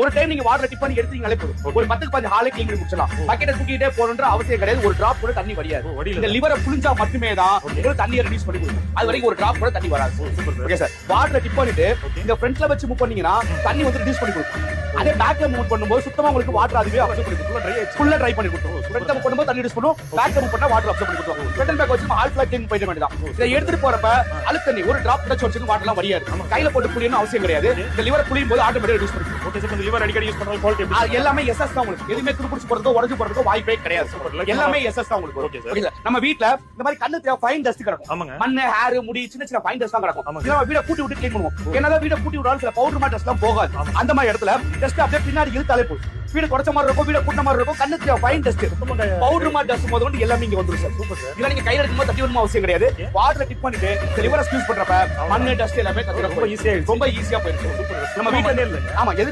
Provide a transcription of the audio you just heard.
ஒரு டைம் நீங்க water tip பண்ணி எடுத்தீங்களே போதும். ஒரு 10க்கு 10 ஹாலே கிளீன் பண்ணி முடிச்சலாம். பக்கெட்டை தூக்கிட்டே போறன்ற அவசியம் கிடையாது. ஒரு டிராப் கூட தண்ணி வடியாது. இந்த லிவரை புளிஞ்சா மட்டுமே தான் உங்களுக்கு தண்ணியை ரிலீஸ் பண்ணி கொடுக்கும். அது வரைக்கும் ஒரு டிராப் கூட தண்ணி வராது. Okay sir. வாட்டரை டிப் பண்ணிட்டு இந்த ஃப்ரண்ட்ல வச்சு மூவ் பண்ணீங்கன்னா தண்ணி வந்து ரிலீஸ் பண்ணி கொடுக்கும். அதே பேக்ல மூவ் பண்ணும்போது சுத்தமா உங்களுக்கு வாட்டர் அதுவே அப்சர்வ் பண்ணி கொடுக்கும். ஃபுல்லா ட்ரை பண்ணி கொடுக்கும். ஃப்ரண்ட்ல மூவ் பண்ணும்போது தண்ணி ரிலீஸ் பண்ணும். பேக்ல மூவ் பண்ணா வாட்டர் அப்சர்வ் பண்ணி கொடுக்கும். ஃப்ரண்ட் பேக் வச்சு ஆல் ஃபிளாக் கிளீன் பண்ணிட வேண்டியதான். இதை எடுத்துட்டு போறப்ப அழுக்கு தண்ணி ஒரு டிராப் டச் வச்சு வாட்டர்லாம் வடியாது. கையில போட்டு புளியணும் அவசியம் கிடையாது. இந்த லிவர் புளியும் போது ஆட்டோமேட்டிக்கா ரிலீஸ் பண்ணி கொடுக்கும். Okay sir. இந்த லிவர் அடிக்கடி யூஸ் பண்ற குவாலிட்டி எப்படி? எல்லாமே எஸ்எஸ் தான் உங்களுக்கு. எதுமே துருப்பிடிச்சு போறதோ உடைஞ்சு போறதோ வாய்ப்பே கிடையாது. எல்லாமே எஸ்எஸ் தான் உங்களுக்கு. Okay sir. நம்ம வீட்ல இந்த மாதிரி கண்ணுக்கு ஃபைன் டஸ்ட் கிடக்கும். ஆமாங்க. மண்ணு, ஹேர், முடி சின்ன சின்ன ஃபைன் டஸ்ட் தான் கிடக்கும். இத வீட கூட்டி விட்டு க்ளீன் பண்ணுவோம். என்னதான் வீட கூட்டி விட்டாலும் சில பவுடர் மாதிரி டஸ்ட்லாம் போகாது. அந்த மாதிரி இடத்துல டஸ்ட் அப்படியே பின்னாடி இழுத்தாலே போதும். வீடு குறைச்ச மாதிரி இருக்கும், வீட கூட்ட மாதிரி இருக்கும். கண்ணுக்கு ஃபைன் டஸ்ட் பவுடர் மாதிரி டஸ்ட் முதல்ல எல்லாமே இங்க வந்துரும் சார். Super sir. இத நீங்க கையில எடுக்கும்போது தட்டி விடணும் அவசியம் கிடையாது. வாட்டர்ல டிப் பண்ணிட்டு லிவரை யூஸ் பண்றப்ப மண்ணு டஸ்ட் எல்லாமே ரொம்ப ஈஸியா போயிடும். நம்ம வீட்ல இல்ல. ஆமா.